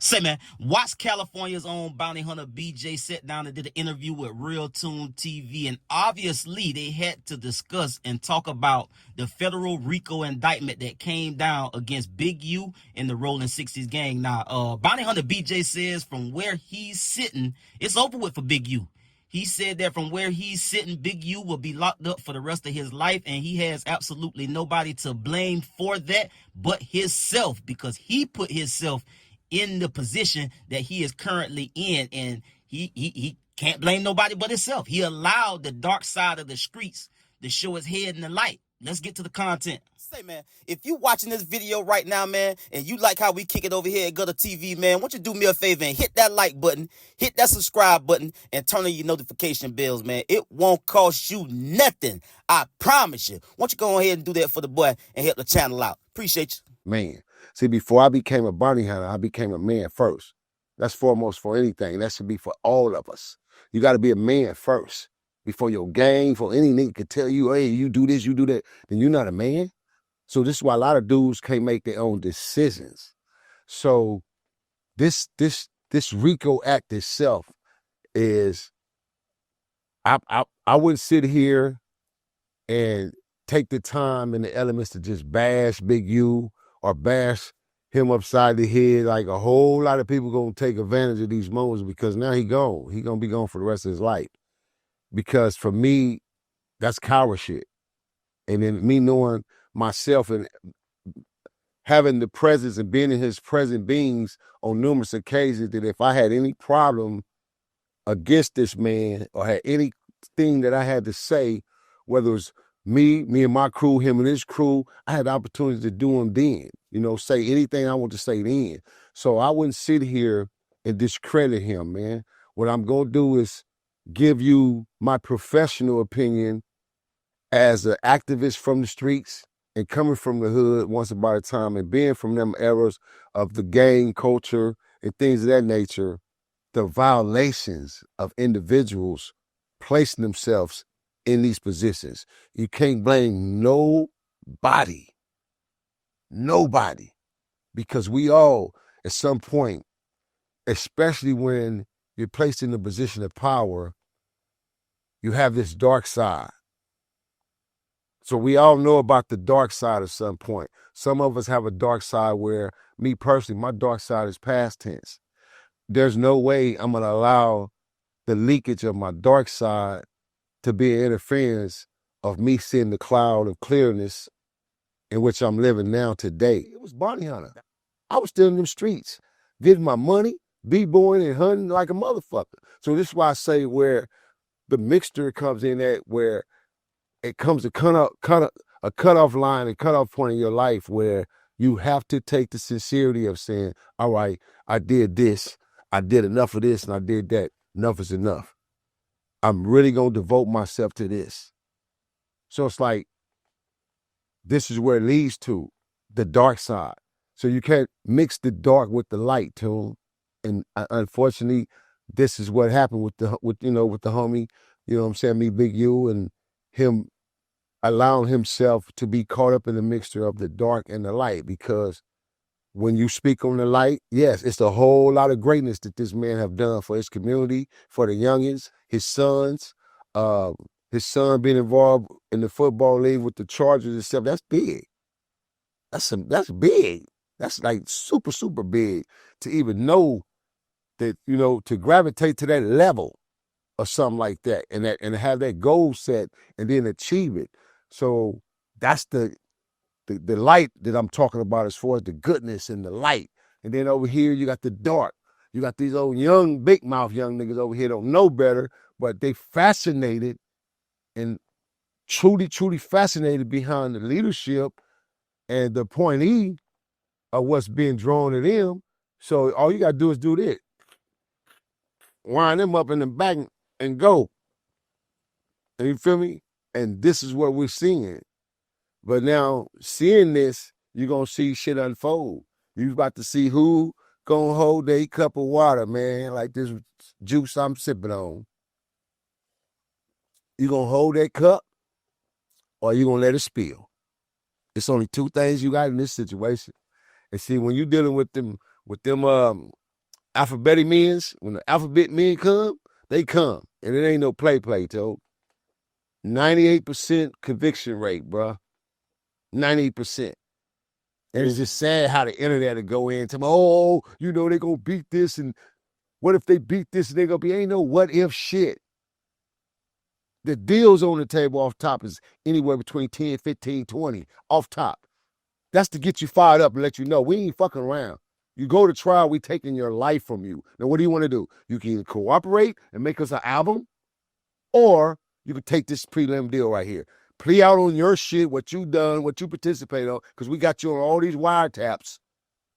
Say, man, watch California's own bounty hunter BJ sit down and did an interview with Real Tune TV, and obviously they had to discuss and talk about the federal RICO indictment that came down against Big U and the Rolling 60s gang. Now, bounty hunter BJ says from where he's sitting, it's over with for Big U. He said that from where he's sitting, Big U will be locked up for the rest of his life, and he has absolutely nobody to blame for that but himself, because he put himself in the position that he is currently in, and he can't blame nobody but himself. He allowed the dark side of the streets to show his head in the light. Let's get to the content. Say, man, if you watching this video right now, man, and you like how we kick it over here at GuddaTV, man, why don't you do me a favor and hit that like button, hit that subscribe button, and turn on your notification bells, man. It won't cost you nothing. I promise you. Why don't you go ahead and do that for the boy and help the channel out? Appreciate you. Man. See, before I became a bounty hunter, I became a man first. That's foremost for anything. That should be for all of us. You got to be a man first. Before your gang, for any nigga could tell you, hey, you do this, you do that, then you're not a man. So this is why a lot of dudes can't make their own decisions. So this RICO Act itself is, I wouldn't sit here and take the time and the elements to just bash Big U or bash him upside the head. Like a whole lot of people gonna take advantage of these moments because now he gone. He gonna be gone for the rest of his life. Because for me, that's coward shit. And then me knowing myself and having the presence and being in his present beings on numerous occasions, that if I had any problem against this man or had anything that I had to say, whether it was me and my crew, him and his crew, I had the opportunity to do them then, say anything I want to say then. So I wouldn't sit here and discredit him, man. What I'm going to do is give you my professional opinion as an activist from the streets and coming from the hood once upon a time and being from them eras of the gang culture and things of that nature, the violations of individuals placing themselves in these positions. You can't blame nobody, because we all, at some point, especially when you're placed in a position of power, you have this dark side. So we all know about the dark side at some point. Some of us have a dark side where, me personally, my dark side is past tense. There's no way I'm going to allow the leakage of my dark side to be an interference of me seeing the cloud of clearness in which I'm living now today. It was bounty hunter. I was still in them streets, getting my money, b-boying and hunting like a motherfucker. So this is why I say where the mixture comes in at, where it comes to a cutoff line and cutoff point in your life where you have to take the sincerity of saying, all right, I did this, I did enough of this, and I did that. Enough is enough. I'm really going to devote myself to this. So it's like, this is where it leads to, the dark side. So you can't mix the dark with the light, too. And unfortunately, this is what happened with the homie, what I'm saying, me, Big U, and him allowing himself to be caught up in the mixture of the dark and the light. Because when you speak on the light, yes, it's a whole lot of greatness that this man have done for his community, for the youngins, his sons, his son being involved in the football league with the Chargers and stuff. That's big. That's big. That's like super, super big to even know that, to gravitate to that level or something like that, and have that goal set and then achieve it. So that's the light that I'm talking about as far as the goodness and the light. And then over here, you got the dark. You got these old young, big mouth young niggas over here don't know better, but they fascinated and truly, truly fascinated behind the leadership and the pointee of what's being drawn to them. So all you got to do is do this. Wind them up in the back and go. And you feel me? And this is what we're seeing. But now, seeing this, you're going to see shit unfold. You're about to see who going to hold their cup of water, man, like this juice I'm sipping on. You going to hold that cup or you going to let it spill? It's only two things you got in this situation. And see, when you're dealing with them Alphabetic men's, when the alphabet men come, they come. And it ain't no play, Toad. 98% conviction rate, bro. 98%. And it's just sad how the internet will go in to me, oh, you know, they gonna beat this, and what if they beat this and they gonna be, ain't no what if shit. The deals on the table off top is anywhere between 10, 15, 20 off top. That's to get you fired up and let you know we ain't fucking around. You go to trial, we taking your life from you. Now, what do you want to do? You can either cooperate and make us an album, or you can take this prelim deal right here. Plea out on your shit, what you done, what you participate on, because we got you on all these wiretaps.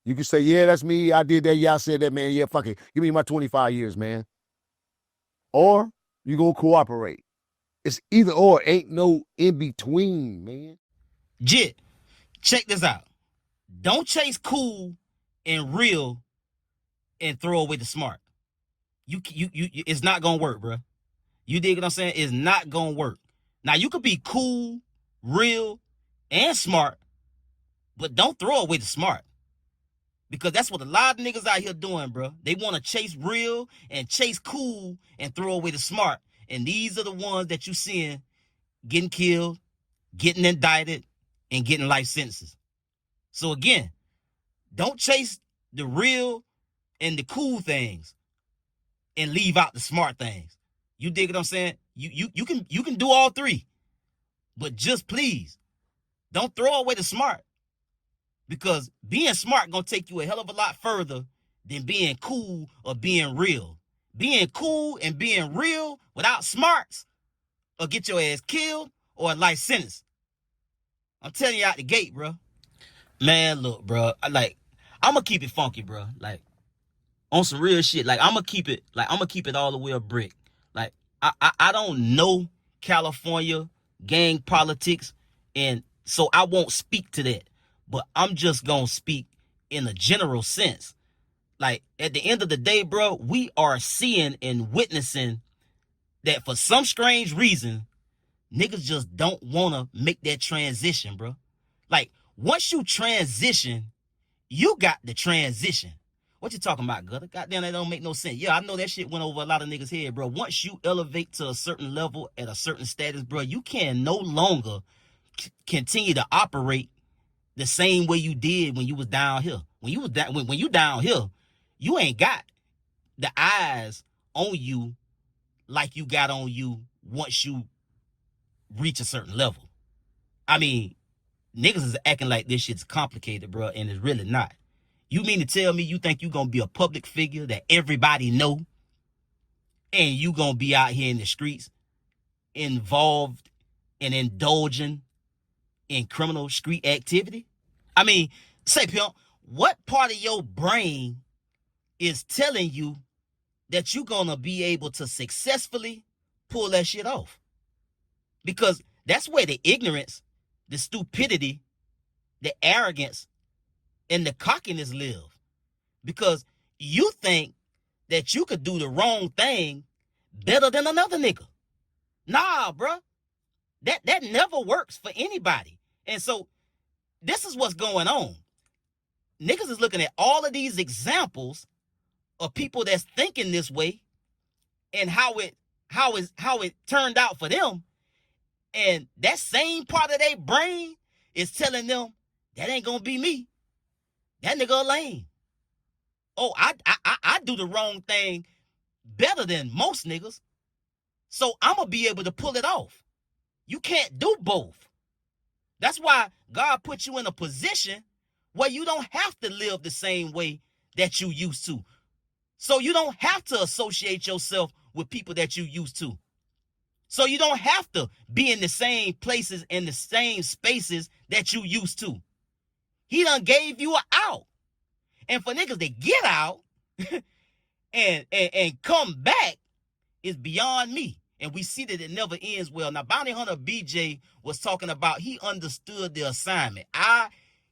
You can say, yeah, that's me. I did that. Yeah, I said that, man. Yeah, fuck it. Give me my 25 years, man. Or you gonna cooperate. It's either or. Ain't no in between, man. Jit, check this out. Don't chase cool and real and throw away the smart. You it's not gonna work, bro. You dig what I'm saying? It's not gonna work. Now you could be cool, real, and smart, but don't throw away the smart. Because that's what a lot of niggas out here doing, bro. They want to chase real and chase cool and throw away the smart. And these are the ones that you seeing getting killed, getting indicted, and getting life sentences. So again, don't chase the real and the cool things and leave out the smart things. You dig what I'm saying? You can do all three, but just please don't throw away the smart, because being smart gonna take you a hell of a lot further than being cool or being real. Being cool and being real without smarts or get your ass killed or a life sentence. I'm telling you out the gate, bro. Man, look, bro. I'm gonna keep it funky, bro. Like, on some real shit. Like, I'm gonna keep it all the way a brick. Like, I don't know California gang politics, and so I won't speak to that. But I'm just gonna speak in a general sense. Like, at the end of the day, bro, we are seeing and witnessing that for some strange reason, niggas just don't wanna make that transition, bro. Like, once you transition, you got the transition. What you talking about, Gudda? Goddamn, that don't make no sense. Yeah, I know that shit went over a lot of niggas' head, bro. Once you elevate to a certain level at a certain status, bro, you can no longer continue to operate the same way you did when you was down here. When you was when you down here, you ain't got the eyes on you like you got on you once you reach a certain level. I mean, niggas is acting like this shit's complicated, bro, and it's really not. You mean to tell me you think you gonna be a public figure that everybody know, and you gonna be out here in the streets involved and indulging in criminal street activity? I mean, say, pimp, what part of your brain is telling you that you gonna be able to successfully pull that shit off? Because that's where the ignorance, the stupidity, the arrogance, and the cockiness live. Because you think that you could do the wrong thing better than another nigga. Nah, bro. That never works for anybody. And so this is what's going on. Niggas is looking at all of these examples of people that's thinking this way and how it turned out for them. And that same part of their brain is telling them that ain't gonna be me. That nigga a lame. Oh, I do the wrong thing better than most niggas, so I'm gonna be able to pull it off. You can't do both. That's why God put you in a position where you don't have to live the same way that you used to. So you don't have to associate yourself with people that you used to. So you don't have to be in the same places and the same spaces that you used to. He done gave you an out. And for niggas to get out and come back is beyond me. And we see that it never ends well. Now, Bounty Hunter BJ was talking about he understood the assignment.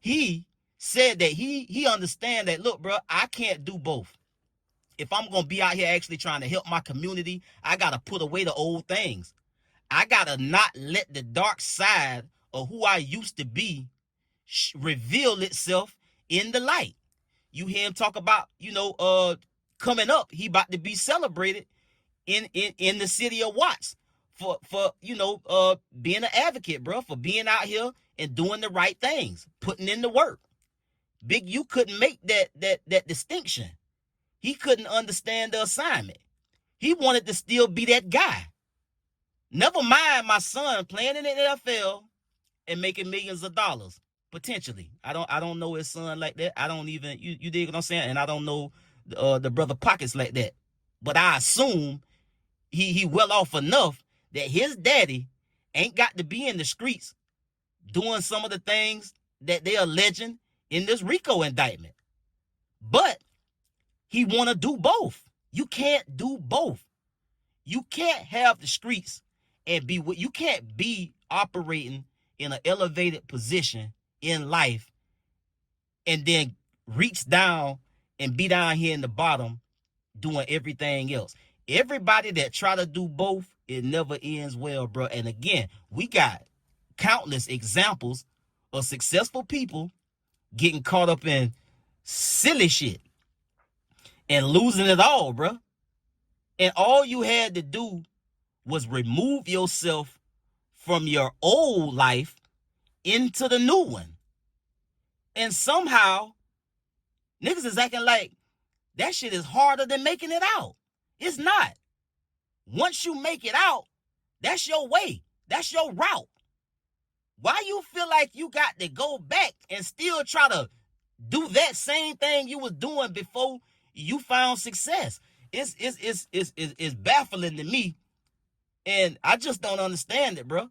He said that he understand that, look, bro, I can't do both. If I'm going to be out here actually trying to help my community, I got to put away the old things. I got to not let the dark side of who I used to be reveal itself in the light. You hear him talk about, coming up, he about to be celebrated in the city of Watts for being an advocate, bro, for being out here and doing the right things, putting in the work. Big U couldn't make that distinction. He couldn't understand the assignment. He wanted to still be that guy. Never mind my son playing in the NFL and making millions of dollars potentially. I don't know his son like that. I don't even you dig what I'm saying? And I don't know the brother Pockets like that. But I assume he well off enough that his daddy ain't got to be in the streets doing some of the things that they alleging in this RICO indictment. But he want to do both. You can't do both. You can't have the streets and you can't be operating in an elevated position in life and then reach down and be down here in the bottom doing everything else. Everybody that try to do both, it never ends well, bro. And again, we got countless examples of successful people getting caught up in silly shit and losing it all, bro. And all you had to do was remove yourself from your old life into the new one. And somehow, niggas is acting like that shit is harder than making it out. It's not. Once you make it out, that's your way. That's your route. Why you feel like you got to go back and still try to do that same thing you was doing before you found success? It's baffling to me. And I just don't understand it, bro.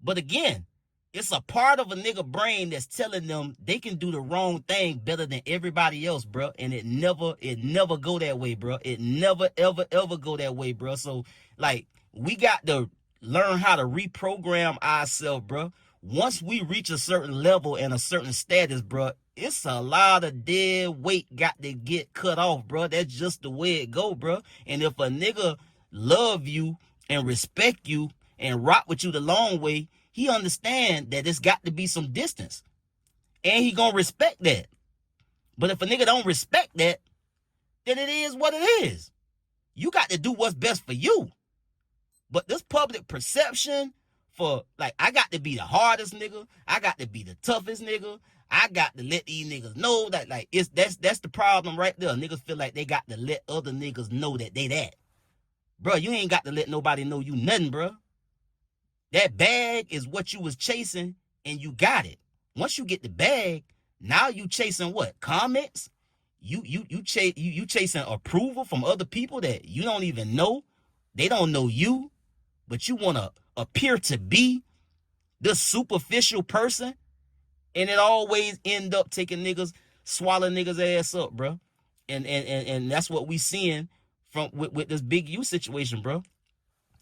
But again, it's a part of a nigga brain that's telling them they can do the wrong thing better than everybody else, bro. And it never go that way, bro. It never, ever go that way, bro. So, like, we got to learn how to reprogram ourselves, bro. Once we reach a certain level and a certain status, bro, it's a lot of dead weight got to get cut off, bro. That's just the way it go, bro. And if a nigga love you and respect you and rock with you the long way, he understand that there's got to be some distance. And he gonna respect that. But if a nigga don't respect that, then it is what it is. You got to do what's best for you. But this public perception for, like, I got to be the hardest nigga, I got to be the toughest nigga, I got to let these niggas know that, like, that's the problem right there. Niggas feel like they got to let other niggas know that they that. Bro, you ain't got to let nobody know you nothing, bro. That bag is what you was chasing, and you got it. Once you get the bag, now you chasing what? Comments? You chasing approval from other people that you don't even know. They don't know you, but you want to appear to be this superficial person, and it always end up taking niggas, swallowing niggas ass up, bro. And that's what we seeing from with this Big U situation, bro.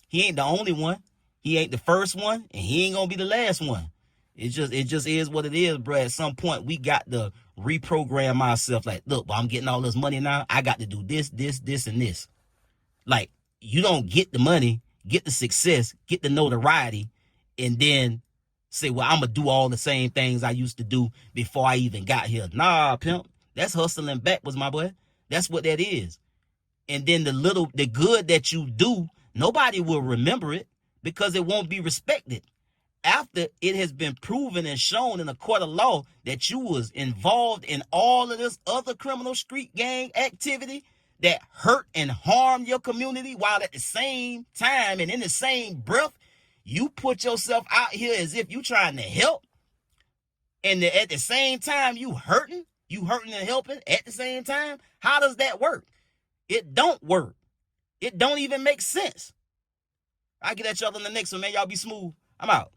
He ain't the only one. He ain't the first one, and he ain't gonna be the last one. It just is what it is, bro. At some point, we got to reprogram ourselves. Like, look, I'm getting all this money now. I got to do this, and this. Like, you don't get the money, get the success, get the notoriety, and then say, well, I'm gonna do all the same things I used to do before I even got here. Nah, pimp. That's hustling backwards, my boy. That's what that is. And then the good that you do, nobody will remember it, because it won't be respected. After it has been proven and shown in a court of law that you was involved in all of this other criminal street gang activity that hurt and harmed your community, while at the same time and in the same breath, you put yourself out here as if you trying to help, and at the same time you hurting and helping at the same time. How does that work? It don't work. It don't even make sense. I'll get at y'all in the next one, man. Y'all be smooth. I'm out.